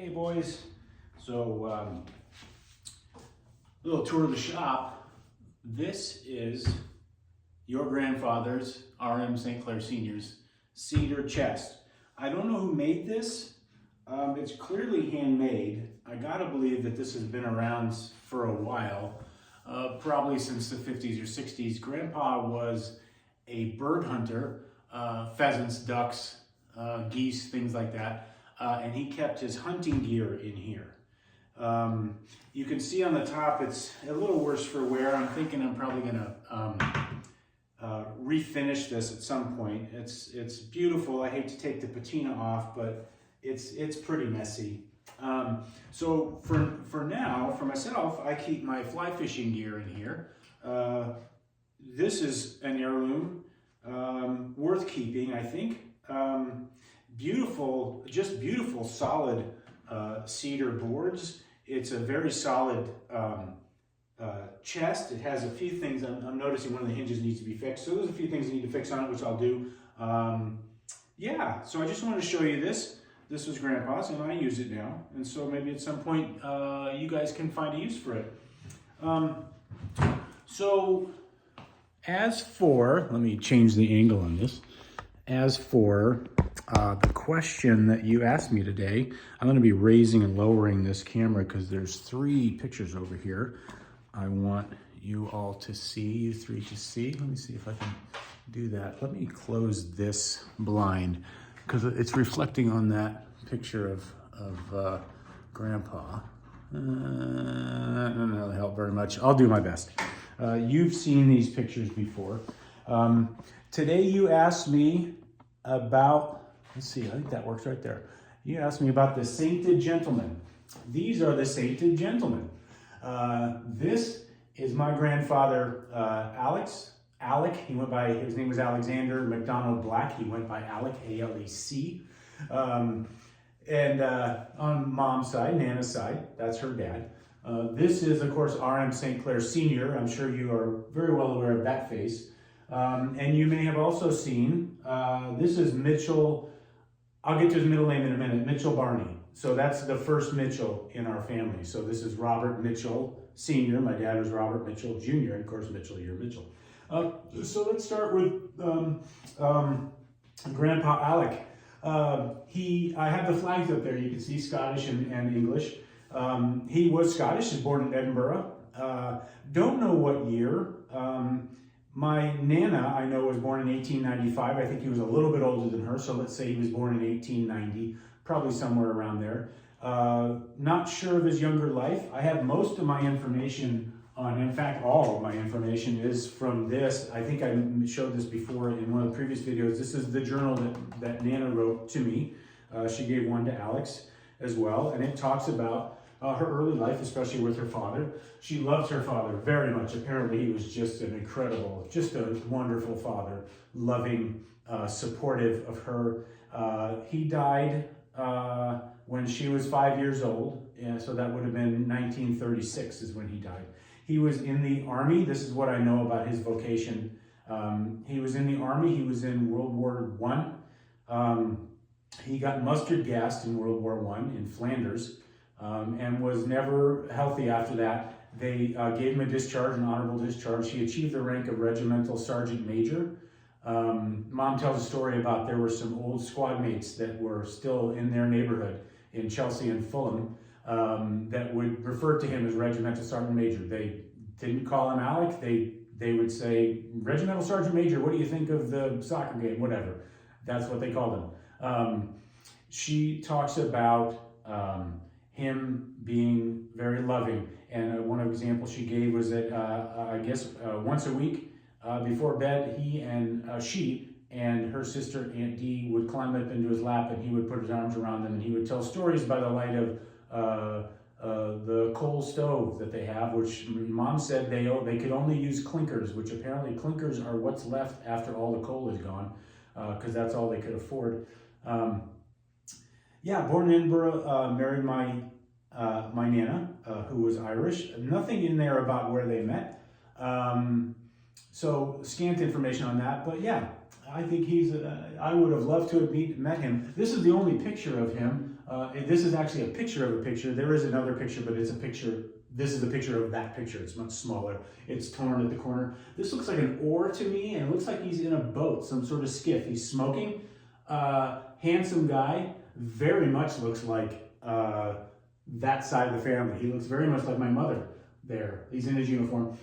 Hey boys, so little tour of the shop. This is your grandfather's, R.M. St. Clair Sr.'s cedar chest. I don't know who made this. It's clearly handmade. I gotta believe that this has been around for a while, probably since the 50s or 60s. Grandpa was a bird hunter, pheasants, ducks, geese, things like that. And he kept his hunting gear in here. You can see on the top it's a little worse for wear. I'm thinking I'm probably gonna refinish this at some point. It's beautiful. I hate to take the patina off, but it's pretty messy. So for now, for myself, I keep my fly fishing gear in here. This is an heirloom, worth keeping, I think. Beautiful, just beautiful, solid cedar boards. It's a very solid chest. It has a few things. I'm noticing one of the hinges needs to be fixed. So there's a few things I need to fix on it, which I'll do. Yeah, so I just wanted to show you this. This was Grandpa's, and I use it now. And so maybe at some point you guys can find a use for it. So as for, let me change the angle on this. As for the question that you asked me today, I'm going to be raising and lowering this camera because there's 3 pictures over here I want you all to see, you 3 to see. Let me see if I can do that. Let me close this blind because it's reflecting on that picture of Grandpa. That doesn't really help very much. I'll do my best. You've seen these pictures before. Today you asked me about, let's see, I think that works right there. You asked me about the sainted gentlemen. These are the sainted gentlemen. This is my grandfather, Alec. He went by, his name was Alexander McDonald Black. He went by Alec, A-L-E-C. And on mom's side, Nana's side, that's her dad. This is, of course, R.M. St. Clair Sr. I'm sure you are very well aware of that face. And you may have also seen, this is Mitchell, I'll get to his middle name in a minute, Mitchell Barney. So that's the first Mitchell in our family. So this is Robert Mitchell Sr. My dad was Robert Mitchell Jr. And of course, Mitchell, you're Mitchell. So let's start with Grandpa Alec. I have the flags up there. You can see Scottish and English. He was Scottish, he was born in Edinburgh. Don't know what year. My Nana, I know, was born in 1895. I think he was a little bit older than her, so let's say he was born in 1890, probably somewhere around there. Not sure of his younger life. I have most of my information on, in fact, all of my information is from this. I think I showed this before in one of the previous videos. This is the journal that Nana wrote to me. She gave one to Alex as well, and it talks about her early life, especially with her father. She loved her father very much. Apparently, he was just an incredible, just a wonderful father, loving, supportive of her. He died when she was 5 years old, and so that would have been 1936 is when he died. He was in the Army. This is what I know about his vocation. He was in the Army. He was in World War I. He got mustard gassed in World War I in Flanders. And was never healthy after that. They gave him a discharge, an honorable discharge. He achieved the rank of regimental sergeant major. Mom tells a story about there were some old squad mates that were still in their neighborhood in Chelsea and Fulham that would refer to him as regimental sergeant major. They didn't call him Alec. They would say, regimental sergeant major, what do you think of the soccer game? Whatever. That's what they called him. She talks about him being very loving. And one of the examples she gave was that, I guess, once a week before bed, he and her sister, Aunt Dee, would climb up into his lap and he would put his arms around them and he would tell stories by the light of the coal stove that they have, which Mom said they could only use clinkers, which apparently clinkers are what's left after all the coal is gone, because that's all they could afford. Yeah, born in Edinburgh, married my Nana, who was Irish. Nothing in there about where they met. So scant information on that, but yeah, I think I would have loved to have met him. This is the only picture of him. This is actually a picture of a picture. There is another picture, but it's a picture. This is a picture of that picture. It's much smaller. It's torn at the corner. This looks like an oar to me, and it looks like he's in a boat, some sort of skiff. He's smoking. Handsome guy. Very much looks like that side of the family. He looks very much like my mother there. He's in his uniform.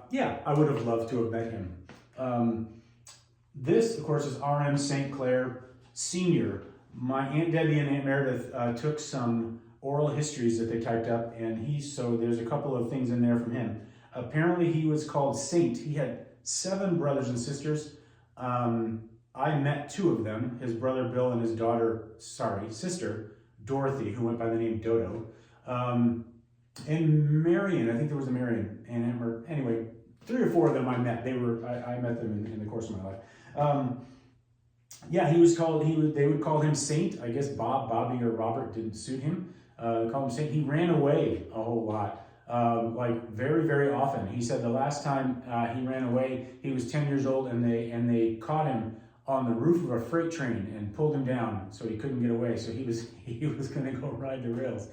Yeah, I would have loved to have met him. This, of course, is R.M. St. Clair Sr. My Aunt Debbie and Aunt Meredith took some oral histories that they typed up, and so there's a couple of things in there from him. Apparently he was called Saint. He had 7 brothers and sisters. I met 2 of them, his brother Bill and his sister Dorothy, who went by the name Dodo. And Marion, I think there was a Marion, and Amber. Anyway, 3 or 4 of them I met. I met them in the course of my life. Yeah, he was called. They would call him Saint. I guess Bobby, or Robert didn't suit him. Called him Saint. He ran away a whole lot, like very, very often. He said the last time he ran away, he was 10 years old, and they caught him on the roof of a freight train and pulled him down, so he couldn't get away. So he was going to go ride the rails.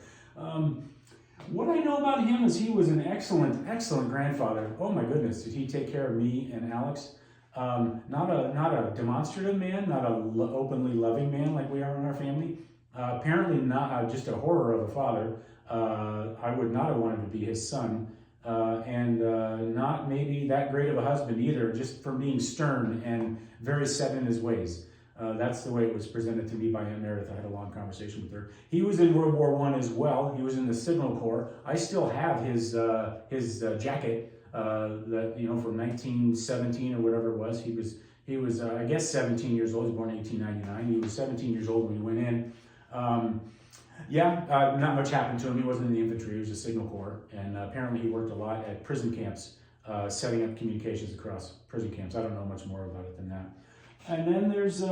What I know about him is he was an excellent, excellent grandfather. Oh my goodness, did he take care of me and Alex? Not a demonstrative man, not a openly loving man like we are in our family. Apparently not just a horror of a father. I would not have wanted to be his son. And not maybe that great of a husband either, just for being stern and very set in his ways. That's the way it was presented to me by Aunt Meredith. I had a long conversation with her. He was in World War I as well. He was in the Signal Corps. I still have his jacket that, from 1917 or whatever it was. He was I guess 17 years old. He was born in 1899. He was 17 years old when he went in. Not much happened to him. He wasn't in the infantry. He was a Signal Corps, and apparently he worked a lot at prison camps, setting up communications across prison camps. I don't know much more about it than that. And then there's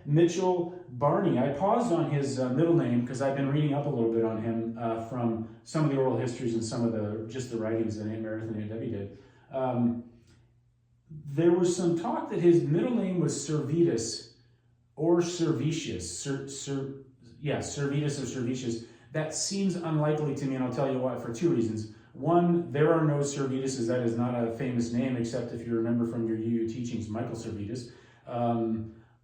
Mitchell Barney. I paused on his middle name because I've been reading up a little bit on him from some of the oral histories and some of the writings that Aunt Meredith and Aunt Debbie did. There was some talk that his middle name was Servetus or Servetius. Servetus or Servetius. That seems unlikely to me, and I'll tell you why, for 2 reasons. One, there are no Servetuses. That is not a famous name, except if you remember from your UU teachings, Michael Servetus.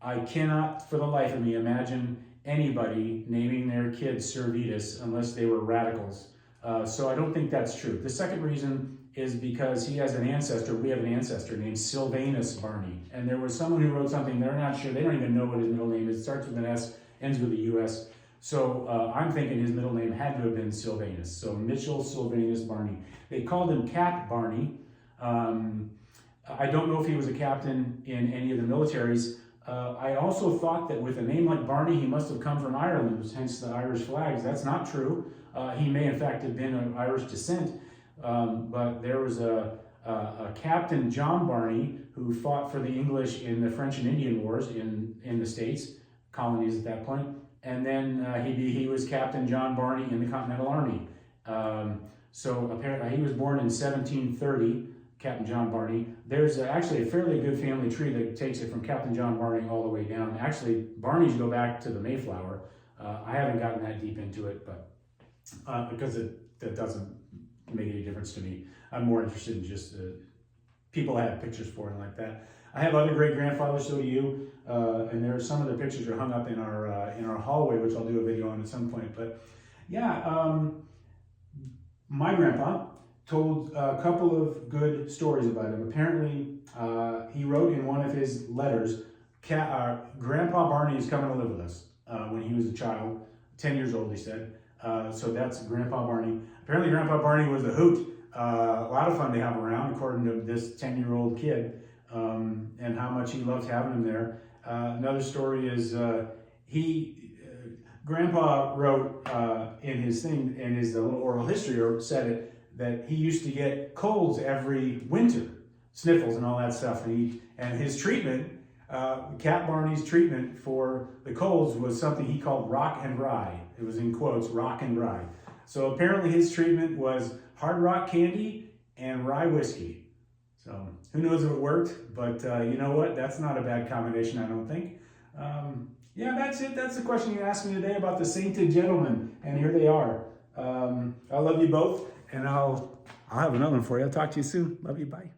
I cannot, for the life of me, imagine anybody naming their kid Servetus unless they were radicals. So I don't think that's true. The second reason is because we have an ancestor named Sylvanus Barney. And there was someone who wrote something, they're not sure, they don't even know what his middle name is. It starts with an S, ends with a US. So I'm thinking his middle name had to have been Sylvanus. So Mitchell Sylvanus Barney. They called him Cap Barney. I don't know if he was a captain in any of the militaries. I also thought that with a name like Barney, he must have come from Ireland, hence the Irish flags. That's not true. He may, in fact, have been of Irish descent. But there was a Captain John Barney who fought for the English in the French and Indian Wars in the States, colonies at that point. And then he was Captain John Barney in the Continental Army. So apparently he was born in 1730. Captain John Barney. There's actually a fairly good family tree that takes it from Captain John Barney all the way down. Actually, Barneys go back to the Mayflower. I haven't gotten that deep into it, but because that doesn't make any difference to me. I'm more interested in just people I have pictures for and like that. I have other great grandfathers, so do you, and there are some of their pictures are hung up in our hallway, which I'll do a video on at some point. But yeah, my grandpa told a couple of good stories about him. Apparently, he wrote in one of his letters, Grandpa Barney is coming to live with us when he was a child, 10 years old, he said. So that's Grandpa Barney. Apparently, Grandpa Barney was a hoot. A lot of fun to have around, according to this 10-year-old kid, and how much he loved having him there. Another story is Grandpa wrote in his little oral history, said it, that he used to get colds every winter, sniffles and all that stuff. And his treatment, Cap Barney's treatment for the colds was something he called rock and rye. It was in quotes, rock and rye. So apparently his treatment was hard rock candy and rye whiskey. So who knows if it worked, but you know what? That's not a bad combination, I don't think. Yeah, that's it. That's the question you asked me today about the sainted gentlemen, and here they are. I love you both, and I'll have another one for you. I'll talk to you soon. Love you. Bye.